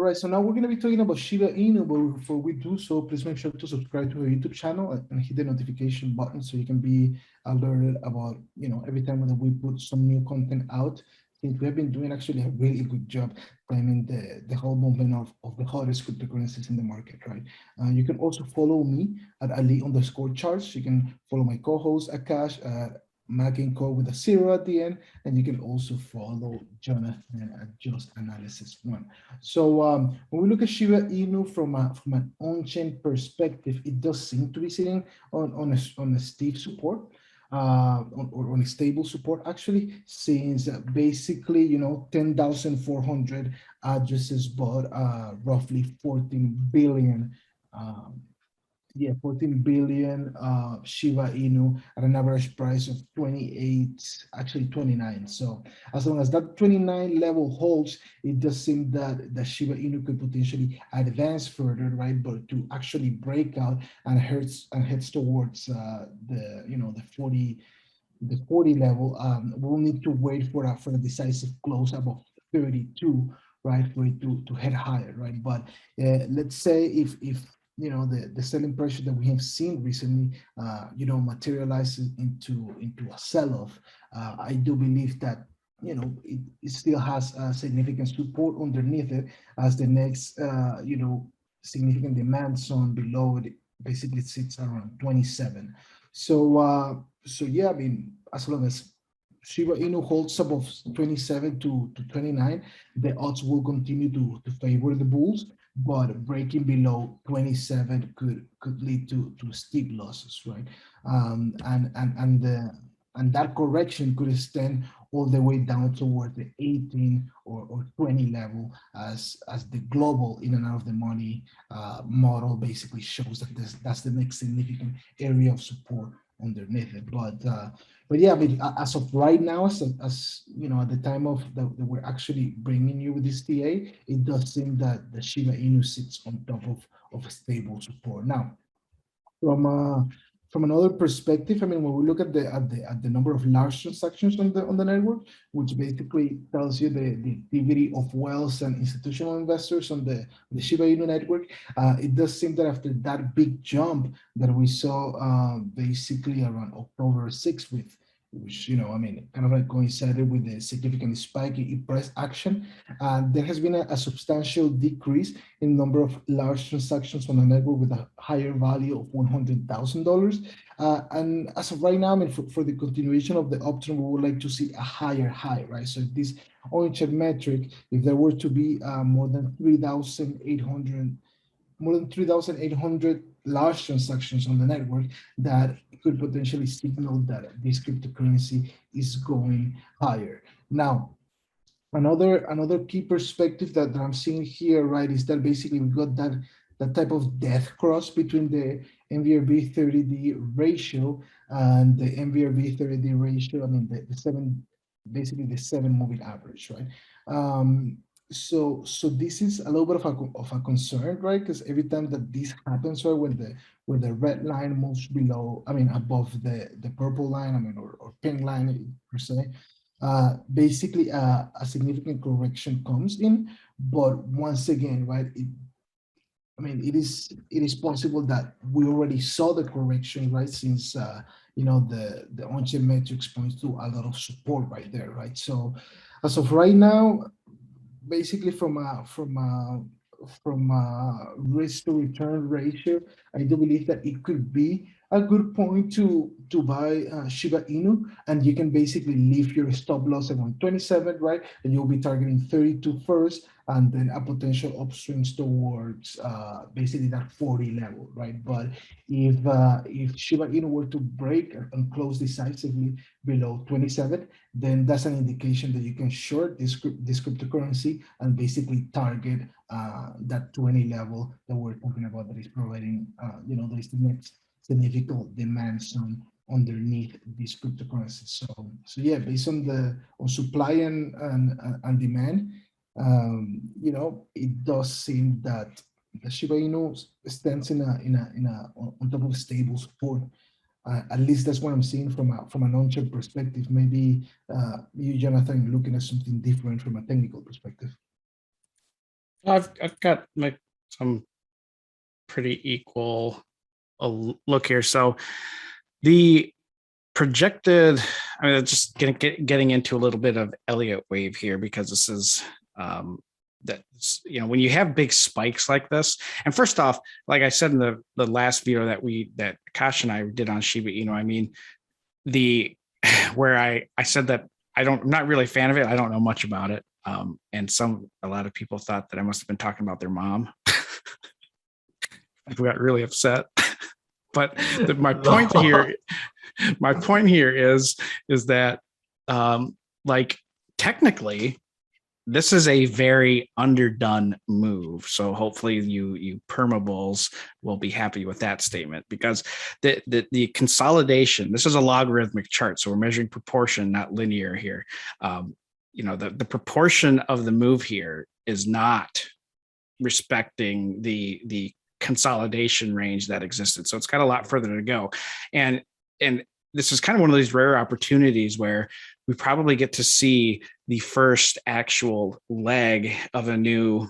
right, so now we're going to be talking about Shiba Inu, but before we do so, please make sure to subscribe to our YouTube channel and hit the notification button so you can be alerted about, every time that we put some new content out. Since we have been doing actually a really good job timing the whole movement of the hottest cryptocurrencies in the market, right? You can also follow me at Ali_charts. You can follow my co-host Akash at Mac&Co with a zero at the end, and you can also follow Jonathan at Just Analysis One. So when we look at Shiba Inu from an on-chain perspective, it does seem to be sitting on a steep support, on a stable support actually, since basically 10,400 addresses bought roughly 14 billion. 14 billion Shiba Inu at an average price of 28, actually 29. So as long as that 29 level holds, it does seem that the Shiba Inu could potentially advance further, right? But to actually break out and heads towards the 40 level, we'll need to wait for a decisive close above 32, right, for it to head higher, right? But let's say if the selling pressure that we have seen recently, materializes into a sell-off, I do believe that it still has a significant support underneath it, as the next significant demand zone below it basically sits around 27. So yeah, I mean, as long as Shiba Inu holds above 27 to 29, the odds will continue to favor the bulls, but breaking below 27 could lead to steep losses, right? And that correction could extend all the way down toward the 18 or 20 level, as the global in and out of the money model basically shows that that's the next significant area of support underneath it. But yeah, I mean, as of right now, as at the time of that we're actually bringing you with this TA, it does seem that the Shiba Inu sits on top of a stable support. Now, from another perspective, I mean, when we look at the number of large transactions on the network, which basically tells you the activity of wealth and institutional investors on the Shiba Inu network, it does seem that after that big jump that we saw basically around October 6th, which I mean, kind of like coincided with the significant spike in price action, there has been a substantial decrease in number of large transactions on the network with a higher value of $100,000. And as of right now, I mean, for the continuation of the uptrend, we would like to see a higher high, right? So this on-chain metric, if there were to be more than 3,800 large transactions on the network, that could potentially signal that this cryptocurrency is going higher. Now, another key perspective that I'm seeing here, right, is that basically we got that type of death cross between the MVRV 30D ratio and the MVRV 30D ratio. I mean, basically the 7 moving average, right? So this is a little bit of a concern, right? Because every time that this happens, right, when the red line moves below, I mean, above the purple line, I mean, or pink line per se, basically a significant correction comes in. But once again, right, it is possible that we already saw the correction, right? Since the on-chain metrics points to a lot of support right there, right? So as of right now, basically from a risk to return ratio, I do believe that it could be a good point to buy Shiba Inu, and you can basically leave your stop loss around 27, right? And you'll be targeting 32 first, and then a potential upswings towards basically that 40 level, right? But if Shiba Inu were to break and close decisively below 27, then that's an indication that you can short this cryptocurrency and basically target that 20 level that we're talking about, that is providing there is the next significant demand zone underneath these cryptocurrencies. So yeah, based on supply and demand, it does seem that the Shiba Inu stands on top of a stable support. At least that's what I'm seeing from an on-chain perspective. Maybe you, Jonathan, looking at something different from a technical perspective. I've got like some pretty equal look here. So the projected, I mean, just getting into a little bit of Elliott Wave here, because this is that's, you know, when you have big spikes like this. And first off, like I said in the last video that Akash and I did on Shiba Inu, I mean, the where I said that I'm not really a fan of it. I don't know much about it. And a lot of people thought that I must have been talking about their mom. People got really upset. But my point here is that like technically this is a very underdone move. So hopefully you permabulls will be happy with that statement, because the consolidation, this is a logarithmic chart. So we're measuring proportion, not linear here. You know, the proportion of the move here is not respecting the consolidation range that existed. So it's got a lot further to go. And this is kind of one of these rare opportunities where we probably get to see the first actual leg of a new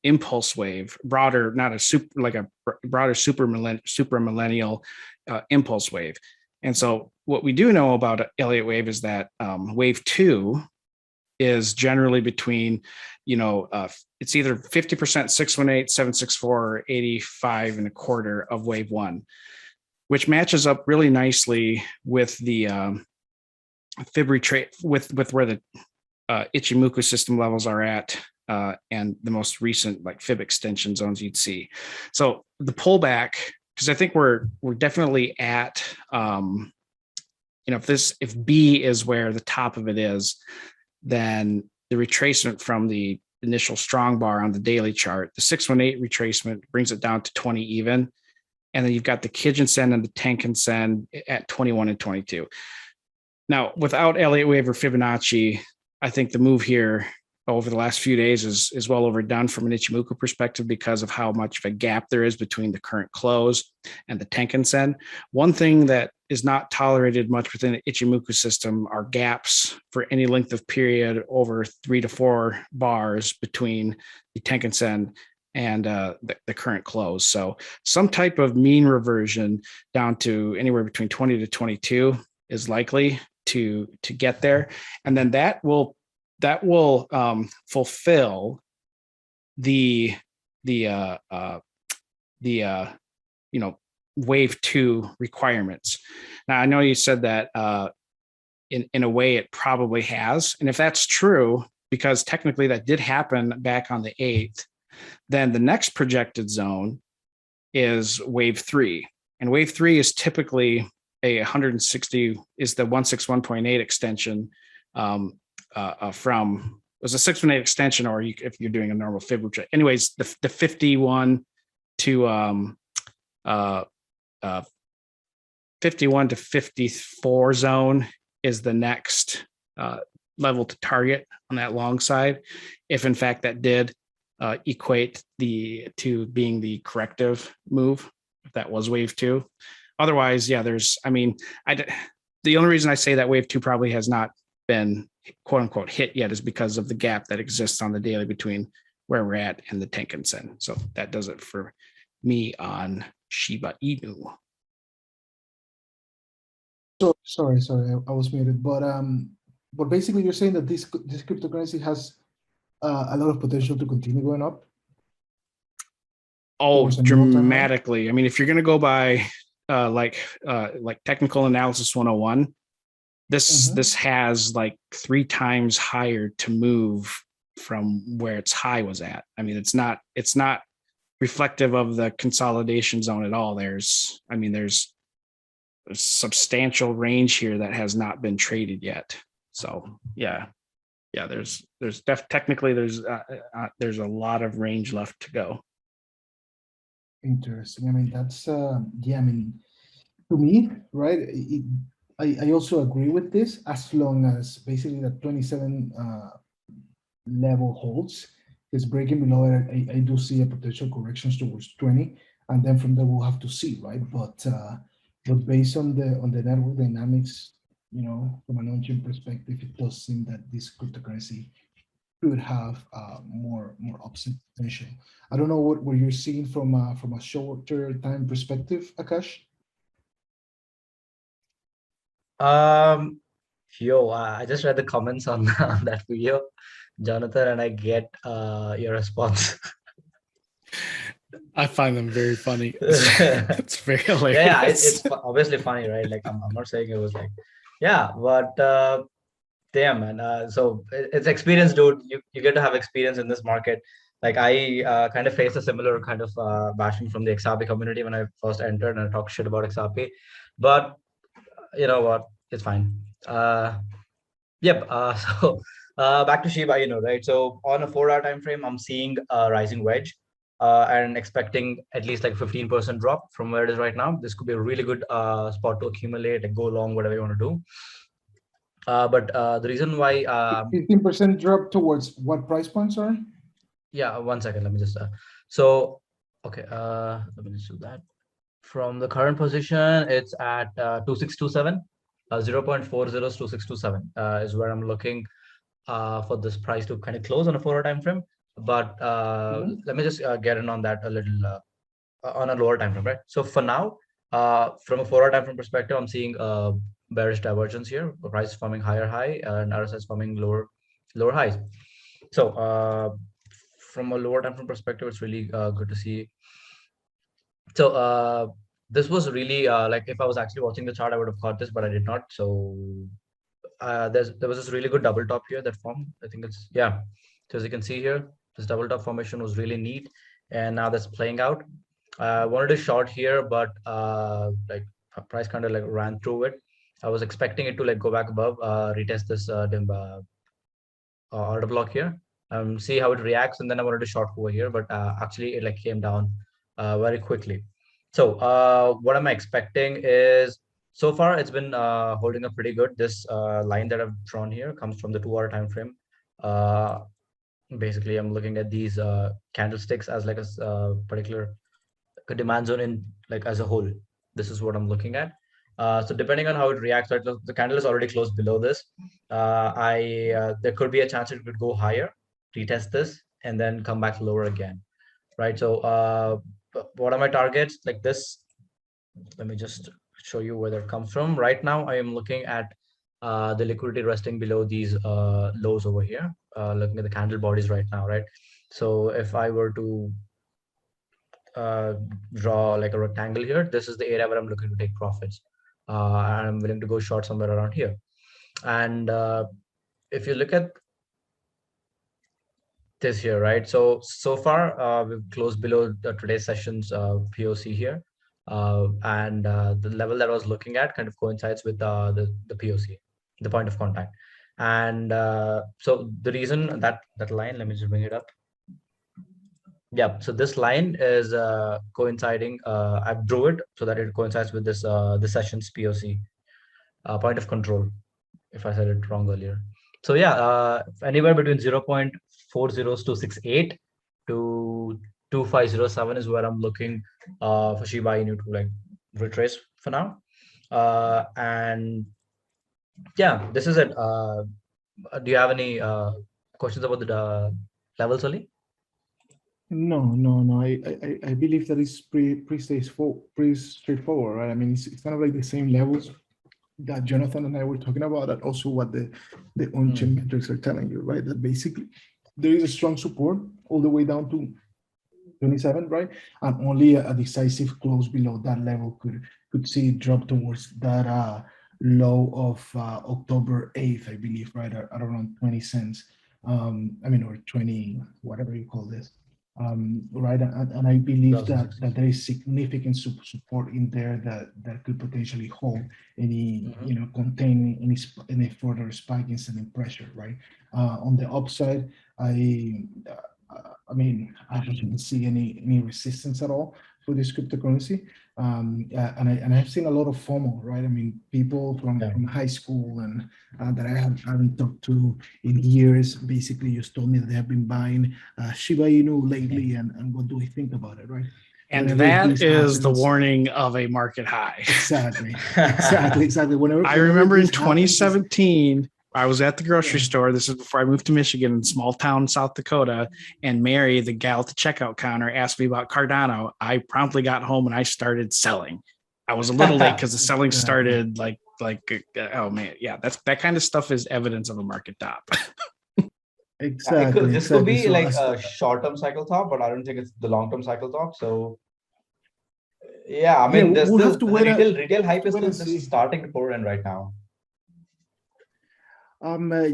impulse wave, broader, not a super, like a broader super millennial impulse wave. And so what we do know about Elliott Wave is that wave 2 is generally between, you know, it's either 50%, 618, 764, or 85 and a quarter of wave 1, which matches up really nicely with the fib retrace with where the Ichimoku system levels are at, and the most recent like fib extension zones you'd see. So the pullback, because I think we're definitely at, you know, if B is where the top of it is, then the retracement from the initial strong bar on the daily chart, the 618 retracement brings it down to 20 even. And then you've got the Kijun Sen and the Tenkan Sen at 21 and 22. Now, without Elliott Wave or Fibonacci, I think the move here over the last few days is well overdone from an Ichimoku perspective, because of how much of a gap there is between the current close and the Tenkan Sen. One thing that is not tolerated much within the Ichimoku system are gaps for any length of period over 3 to 4 bars between the Tenkan Sen and the current close. So some type of mean reversion down to anywhere between 20 to 22 is likely to get there. And then that will fulfill the you know, wave 2 requirements. Now, I know you said that in a way it probably has. And if that's true, because technically that did happen back on the 8th, then the next projected zone is wave 3. And wave 3 is typically a 160, is the 161.8 extension from, it was a 618 extension, or if you're doing a normal fib. Anyways, the 51 to 51 to 54 zone is the next level to target on that long side, if in fact that did equate to being the corrective move, if that was wave 2. Otherwise, yeah, the only reason I say that wave 2 probably has not been quote unquote hit yet is because of the gap that exists on the daily between where we're at and the Tenkan Sen. So that does it for me on Shiba Inu. So sorry, I was muted. But basically you're saying that this cryptocurrency has a lot of potential to continue going up. Oh, dramatically. I mean, if you're going to go by like technical analysis 101, this has like 3 times higher to move from where its high was at. I mean, it's not reflective of the consolidation zone at all. There's substantial range here that has not been traded yet. So yeah, there's technically there's a lot of range left to go. Interesting. I mean, that's yeah, I mean, to me, right, I also agree with this, as long as basically that 27 level holds. It's breaking below it. I do see a potential corrections towards 20, and then from there we'll have to see, right? But based on the network dynamics, you know, from an on-chain perspective, it does seem that this cryptocurrency could have more upside potential. I don't know what you're seeing from a shorter time perspective, Akash. I just read the comments on, on that video, Jonathan, and I get your response. I find them very funny. Yeah, It's very hilarious. it's obviously funny, right? Like I'm not saying it was like, yeah, but damn, man. So it's experience, dude. You get to have experience in this market. Like I kind of faced a similar kind of bashing from the XRP community when I first entered and I talked shit about XRP, but you know what? It's fine. Yep. So back to Shiba Inu, right? So on a 4-hour time frame, I'm seeing a rising wedge and expecting at least like 15% drop from where it is right now. This could be a really good spot to accumulate and go long, whatever you want to do. But the reason why 15% drop towards what price point, sorry? yeah, 1 second, let me just so okay, let me just do that. From the current position, it's at 2627, 0.402627 is where I'm looking for this price to kind of close on a 4-hour time frame. But let me just get in on that a little on a lower time frame, right? So for now, from a 4-hour time frame perspective, I'm seeing bearish divergence here. The price is forming higher high and RSI is forming lower highs. So from a lower time frame perspective, it's really good to see. So this was really like if I was actually watching the chart, I would have caught this, but I did not. So there was this really good double top here that formed. I think it's, yeah. So as you can see here, this double top formation was really neat, and now that's playing out. I wanted to short here, but like price kind of like ran through it. I was expecting it to like go back above, retest this order block here, see how it reacts, and then I wanted to short over here, but actually it like came down very quickly. So what am I expecting is, so far it's been holding up pretty good. This line that I've drawn here comes from the 2-hour time frame. Basically, I'm looking at these candlesticks as like a particular demand zone in like as a whole. This is what I'm looking at. So depending on how it reacts, right, the candle is already closed below this. There could be a chance it could go higher, retest this, and then come back lower again, right? So what are my targets? Like this, let me just show you where that comes from. Right now, I am looking at the liquidity resting below these lows over here, looking at the candle bodies right now, right? So if I were to draw like a rectangle here, this is the area where I'm looking to take profits. And I'm willing to go short somewhere around here. And if you look at this here, right? So far we've closed below today's session's POC here. And the level that I was looking at kind of coincides with the POC, the point of contact. And so the reason that line, let me just bring it up. Yeah, so this line is coinciding. I drew it so that it coincides with this this session's POC, point of control, if I said it wrong earlier. So yeah, anywhere between 0.40268 to 2507 is where I'm looking for Shiba Inu to like retrace for now. And yeah, this is it. Do you have any questions about the levels, Ali? No. I believe that is pretty straightforward, right? I mean, it's kind of like the same levels that Jonathan and I were talking about, and also what the on-chain metrics are telling you, right? That basically there is a strong support all the way down to 27, right? And only a decisive close below that level could see it drop towards that low of October 8th, I believe, right? At around 20 cents. I mean, or 20, whatever you call this. Right, and I believe that there is significant support in there that could potentially hold any, you know, contain any further spike in selling pressure, right? On the upside, I mean, I don't see any resistance at all for this cryptocurrency, and I've seen a lot of FOMO, right? I mean, people from high school and that I haven't talked to in years, basically just told me that they have been buying Shiba Inu lately, and what do we think about it, right? And that is the warning of a market high. Exactly. Whenever I remember in 2017, I was at the grocery Yeah. store. This is before I moved to Michigan, in small town, South Dakota. And Mary, the gal at the checkout counter, asked me about Cardano. I promptly got home and I started selling. I was a little late because the selling started oh man, yeah, that kind of stuff is evidence of a market top. Exactly. This could be So like as a short-term cycle top, but I don't think it's the long-term cycle top. So yeah, I mean, we'll have to the wait. retail hype is wait still and just see. starting to pour in right now.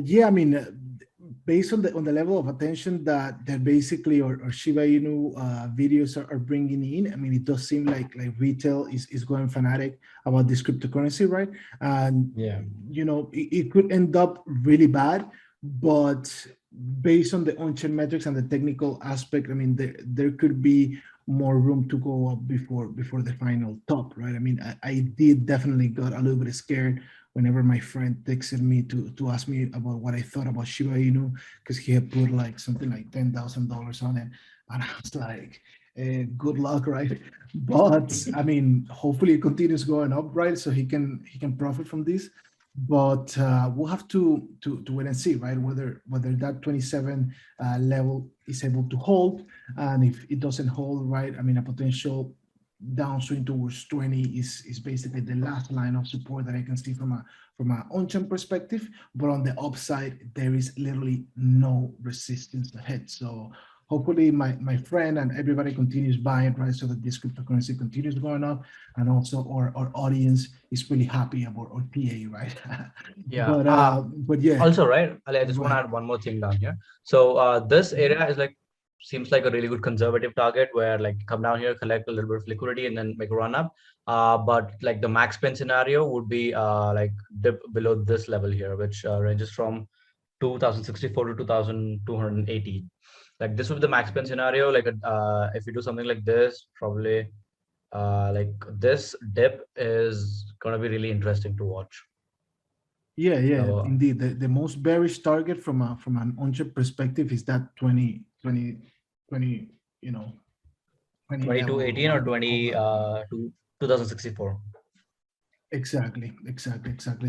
Yeah, I mean, based on the level of attention that basically or Shiba Inu videos are bringing in, I mean, it does seem like retail is going fanatic about this cryptocurrency, right? And Yeah. you know, it could end up really bad, but based on the on-chain metrics and the technical aspect, I mean, there could be more room to go up before the final top, right? I mean, I did definitely got a little bit scared whenever my friend texted me to ask me about what I thought about Shiba Inu, because he had put like something like $10,000 on it, and I was like, good luck, right? But I mean, hopefully it continues going up, right? So he can profit from this. But we'll have to wait and see, right? Whether that 27 level is able to hold, and if it doesn't hold, right? I mean, a potential downswing towards 20 is basically the last line of support that I can see from an on-chain perspective. But on the upside, there is literally no resistance ahead. So hopefully my friend and everybody continues buying, right? So that this cryptocurrency continues going up, and also our audience is really happy about our TA, right? Yeah. But yeah. Also, right, Ali, I just Go want to ahead. add one more thing down here. So this area is like seems like a really good conservative target where like come down here, collect a little bit of liquidity, and then make a run up. But like the max spend scenario would be like dip below this level here, which ranges from 2064 to 2280. Like this would be the max spend scenario. Like if you do something like this, probably like this dip is gonna be really interesting to watch. Yeah, So indeed. The most bearish target from an on-chip perspective is that 20, you know, 20 level 2218 or of 20 to 2064. Exactly.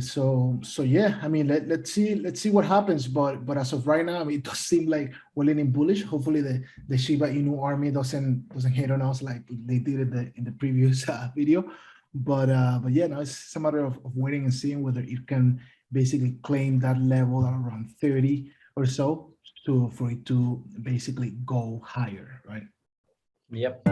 So yeah, I mean, let's see what happens. But as of right now, I mean, it does seem like we're leaning bullish. Hopefully the Shiba Inu army doesn't hate on us like they did in the previous video. But yeah, now it's a matter of waiting and seeing whether it can basically claim that level around 30 or so for it to basically go higher, right? Yep.